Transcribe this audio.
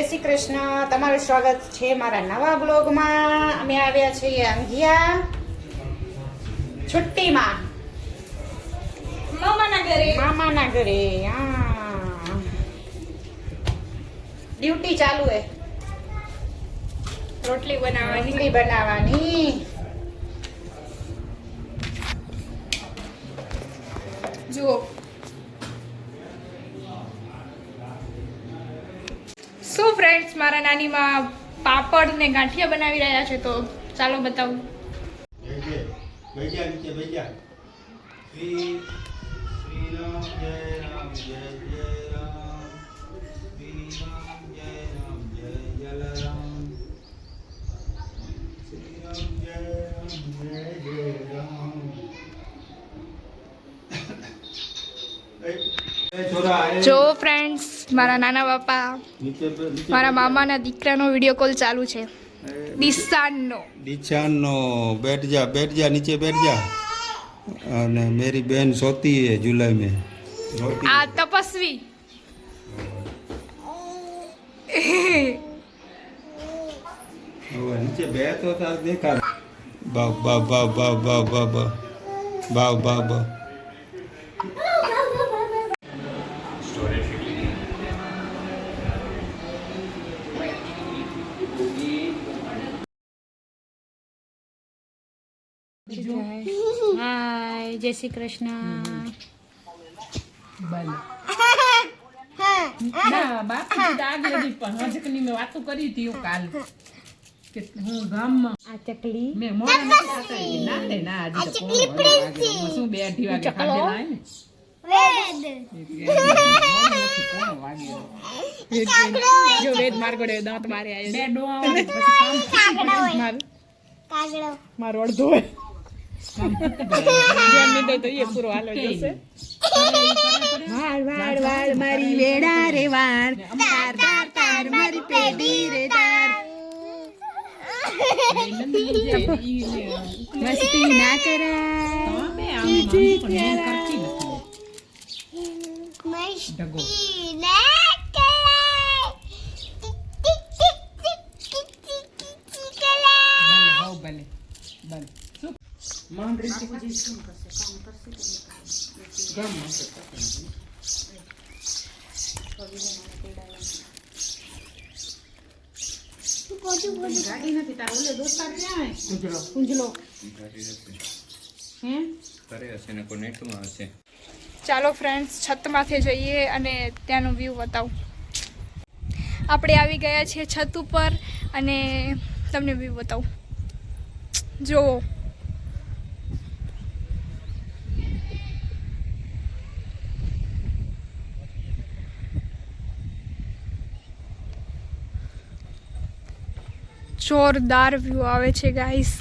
શ્રી કૃષ્ણ. તમારું સ્વાગત છે મારા નવા બ્લોગમાં. અમે આવ્યા છીએ અંગિયા છુટ્ટીમાં મામાના ઘરે. હા, ડ્યુટી ચાલુ હે. રોટલી બનાવવાની. જુઓ શું ફ્રેન્ડ્સ, મારા નાનીમાં પાપડ ને ગાંઠિયા બનાવી રહ્યા છે, તો ચાલો બતાવું. જો ફ્રેન્ડ્સ, મારા નાના બાપા મારા મામાના દીકરાનો વિડીયો કોલ ચાલુ છે. દિશાનનો बैठ जा नीचे बैठ जा. અને मेरी बहन सोती है जुलाई में. આ તપસ્વી नीचे बैठ तो था देखा. बाव बाव बाव बाव बाव बाव बाव बाव बाव. હાય, જય શ્રી કૃષ્ણ. ના બાપુ આગળ પણ હજકની મેં વાતો કરી હતી કાલ કે હું ગામમાં આ ચકલી મેં મોડા નથી ખાતા ના રે ના આજે તો કોણ શું 2:30 વાગે ખાધેલા હે ને જો વેદ માર્ગોડે દાંત મારે આવ્યો. બે ડોળા પછી કામ મારો અડધો હોય ધ્યાન નહીં દો તો એ પૂરો હાલો જશે. વાળ વાળ વાળ મારી વેડા રે વાળ, તાર તાર તાર મારી પેડી રે તાર. મસ્તી ના કરાય. બે આમ કરતી નથી ડગો ભલે ભલે શું માંડરી થી પછી શું કરશે ગામમાં ગાડી નથી તારો ઓલે દોસ્તાર ક્યાં હે? કુંજલો હે કરે હશે ને કોઈ નેટમાં હશે. ચાલો ફ્રેન્ડ્સ, છતમાંથી જઈએ અને ત્યાંનો વ્યૂ બતાવું. આપણે આવી ગયા છીએ છત ઉપર અને તમને વ્યૂ બતાવું. જુઓ, જોરદાર વ્યૂ આવે છે ગાઈસ.